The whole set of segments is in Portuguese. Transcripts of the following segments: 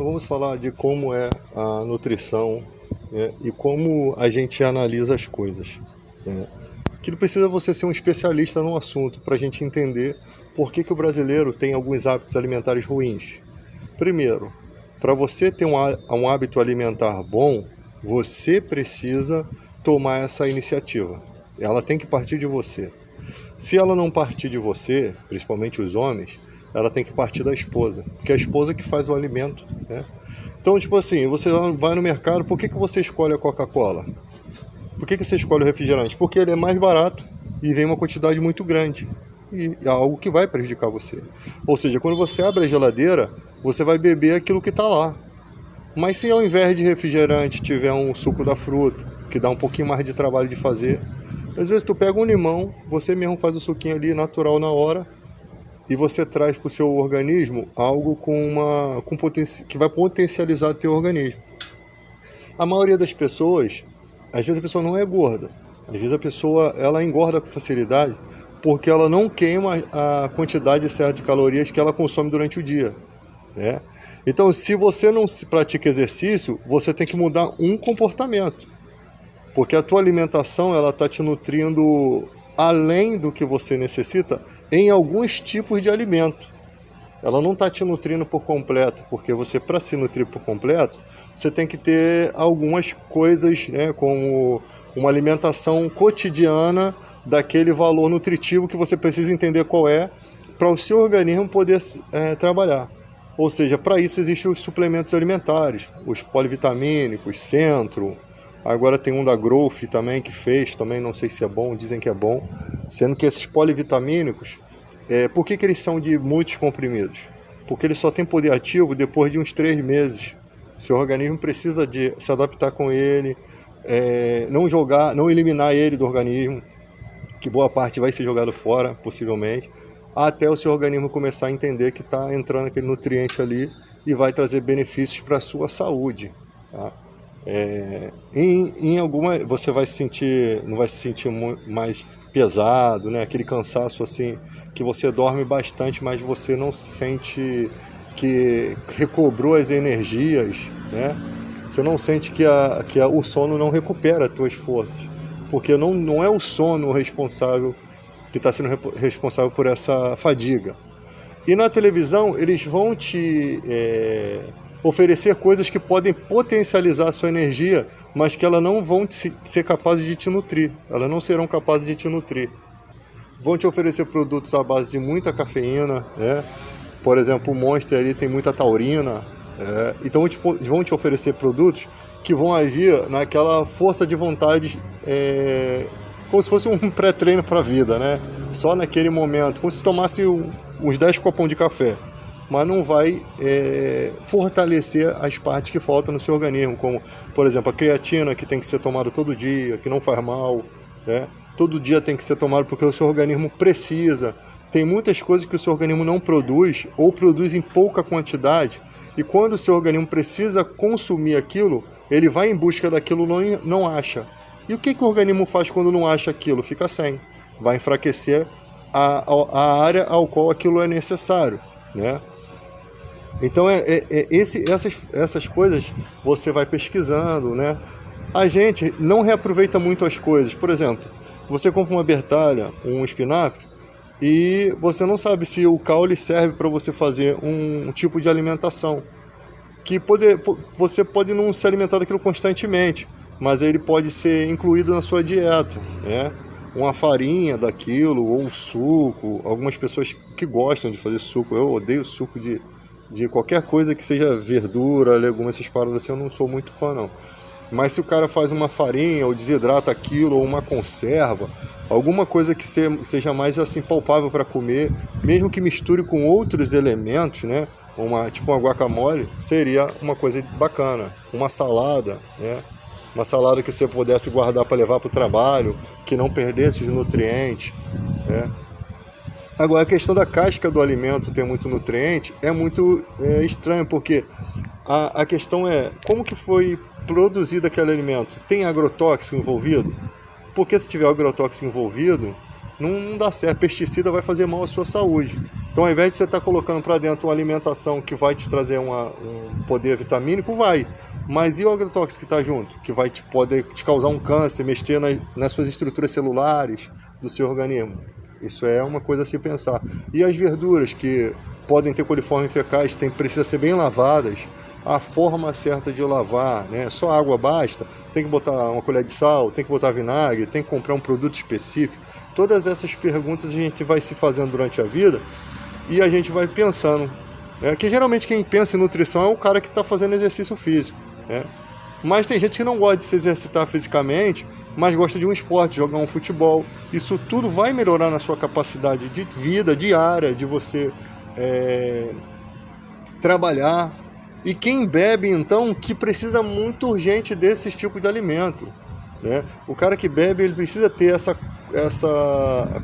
Então vamos falar de como é a nutrição, né, e como a gente analisa as coisas, né. Que não precisa você ser um especialista no assunto para a gente entender por que o brasileiro tem alguns hábitos alimentares ruins. Primeiro, para você ter um hábito alimentar bom, você precisa tomar essa iniciativa. Ela tem que partir de você. Se ela não partir de você, principalmente os homens, ela tem que partir da esposa, porque é a esposa que faz o alimento, né? Então, tipo assim, você vai no mercado, por que você escolhe a Coca-Cola? Por que você escolhe o refrigerante? Porque ele é mais barato e vem uma quantidade muito grande. E é algo que vai prejudicar você. Ou seja, quando você abre a geladeira, você vai beber aquilo que está lá. Mas se ao invés de refrigerante tiver um suco da fruta, que dá um pouquinho mais de trabalho de fazer, às vezes tu pega um limão, você mesmo faz o suquinho ali natural na hora, e você traz para o seu organismo algo que vai potencializar o teu organismo. A maioria das pessoas, às vezes a pessoa não é gorda, às vezes a pessoa ela engorda com facilidade porque ela não queima a quantidade certa de calorias que ela consome durante o dia, né? Então, se você não pratica exercício, você tem que mudar um comportamento, porque a tua alimentação ela está te nutrindo além do que você necessita em alguns tipos de alimento. Ela não está te nutrindo por completo, porque você, para se nutrir por completo, você tem que ter algumas coisas, né, como uma alimentação cotidiana daquele valor nutritivo que você precisa entender qual é, para o seu organismo poder trabalhar. Ou seja, para isso existem os suplementos alimentares, os polivitamínicos, Centro, agora tem um da Growth também que fez, também não sei se é bom, dizem que é bom, sendo que esses polivitamínicos, por que eles são de muitos comprimidos? Porque eles só têm poder ativo depois de uns 3 meses. Seu organismo precisa de se adaptar com ele, não eliminar ele do organismo, que boa parte vai ser jogado fora, possivelmente, até o seu organismo começar a entender que está entrando aquele nutriente ali e vai trazer benefícios para a sua saúde, tá? Em alguma você vai se sentir, não vai se sentir mais pesado, né? Aquele cansaço assim, que você dorme bastante, mas você não sente que recobrou as energias, né? Você não sente que o sono não recupera as tuas forças, porque não é o sono responsável, que está sendo responsável por essa fadiga. E na televisão eles vão te oferecer coisas que podem potencializar a sua energia, mas que elas não vão ser capazes de te nutrir, elas não serão capazes de te nutrir. Vão te oferecer produtos à base de muita cafeína, né? Por exemplo, o Monster ali tem muita taurina, então vão te oferecer produtos que vão agir naquela força de vontade, como se fosse um pré-treino para a vida, né? Só naquele momento, como se tomasse uns 10 copões de café, mas não vai fortalecer as partes que faltam no seu organismo, como, por exemplo, a creatina, que tem que ser tomada todo dia, que não faz mal, né? Todo dia tem que ser tomado porque o seu organismo precisa. Tem muitas coisas que o seu organismo não produz, ou produz em pouca quantidade, e quando o seu organismo precisa consumir aquilo, ele vai em busca daquilo e não acha. E o que o organismo faz quando não acha aquilo? Fica sem. Vai enfraquecer a área ao qual aquilo é necessário, né? Então, essas coisas você vai pesquisando, né? A gente não reaproveita muito as coisas. Por exemplo, você compra uma bertalha, um espinafre, e você não sabe se o caule serve para você fazer um tipo de alimentação. Você pode não se alimentar daquilo constantemente, mas ele pode ser incluído na sua dieta, né? Uma farinha daquilo, ou um suco. Algumas pessoas que gostam de fazer suco, eu odeio suco de qualquer coisa que seja verdura, legumes, essas paradas assim, eu não sou muito fã não. Mas se o cara faz uma farinha, ou desidrata aquilo, ou uma conserva, alguma coisa que seja mais assim palpável para comer, mesmo que misture com outros elementos, né? Tipo uma guacamole, seria uma coisa bacana. Uma salada, né? Uma salada que você pudesse guardar para levar para o trabalho, que não perdesse os nutrientes, né? Agora, a questão da casca do alimento ter muito nutriente é muito estranho, porque a questão é como que foi produzido aquele alimento. Tem agrotóxico envolvido? Porque se tiver agrotóxico envolvido, não dá certo. Pesticida vai fazer mal à sua saúde. Então, ao invés de você estar colocando para dentro uma alimentação que vai te trazer um poder vitamínico, vai. Mas e o agrotóxico que está junto? Que vai poder te causar um câncer, mexer nas suas estruturas celulares do seu organismo. Isso é uma coisa a se pensar. E as verduras que podem ter coliformes fecais, precisam ser bem lavadas. A forma certa de lavar, né? Só água basta, tem que botar uma colher de sal, tem que botar vinagre, tem que comprar um produto específico. Todas essas perguntas a gente vai se fazendo durante a vida e a gente vai pensando. Que geralmente quem pensa em nutrição é o cara que está fazendo exercício físico. Mas tem gente que não gosta de se exercitar fisicamente, mas gosta de um esporte, jogar um futebol. Isso tudo vai melhorar na sua capacidade de vida diária, de você trabalhar. E quem bebe, então, que precisa muito urgente desses tipos de alimento. O cara que bebe, ele precisa ter essa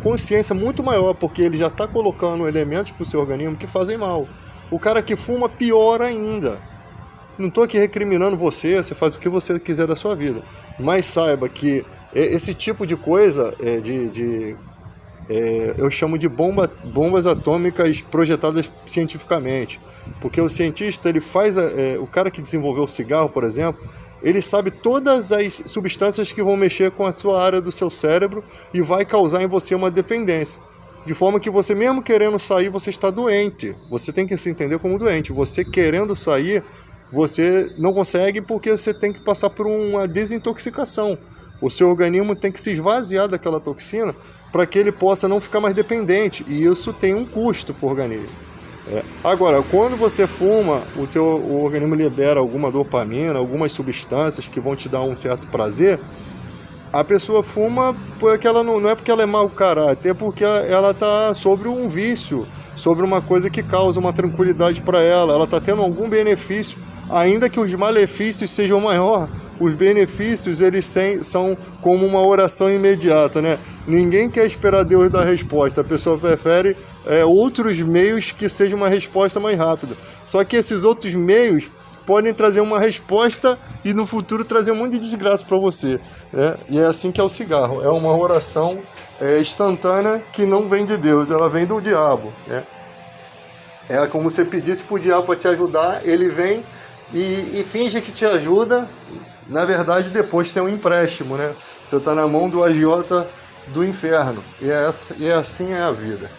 consciência muito maior, porque ele já está colocando elementos para o seu organismo que fazem mal. O cara que fuma, pior ainda. Não estou aqui recriminando você faz o que você quiser da sua vida. Mas saiba que esse tipo de coisa, eu chamo de bombas atômicas projetadas cientificamente. Porque o cientista, ele faz, o cara que desenvolveu o cigarro, por exemplo, ele sabe todas as substâncias que vão mexer com a sua área do seu cérebro e vai causar em você uma dependência. De forma que você, mesmo querendo sair, você está doente. Você tem que se entender como doente. Você querendo sair, você não consegue porque você tem que passar por uma desintoxicação. O seu organismo tem que se esvaziar daquela toxina para que ele possa não ficar mais dependente. E isso tem um custo para o organismo. Agora, quando você fuma, o organismo libera alguma dopamina, algumas substâncias que vão te dar um certo prazer. A pessoa fuma porque ela não é porque ela é mau caráter, é porque ela está sobre um vício, sobre uma coisa que causa uma tranquilidade para ela. Ela está tendo algum benefício, ainda que os malefícios sejam maiores. Os benefícios, eles são como uma oração imediata, né? Ninguém quer esperar Deus dar resposta, a pessoa prefere outros meios que sejam uma resposta mais rápida. Só que esses outros meios podem trazer uma resposta e no futuro trazer um monte de desgraça para você. E é assim que é o cigarro, é uma oração instantânea que não vem de Deus, ela vem do diabo. É como você pedisse para o diabo para te ajudar, ele vem e finge que te ajuda. Na verdade, depois tem um empréstimo, né? Você está na mão do agiota do inferno. E assim é a vida.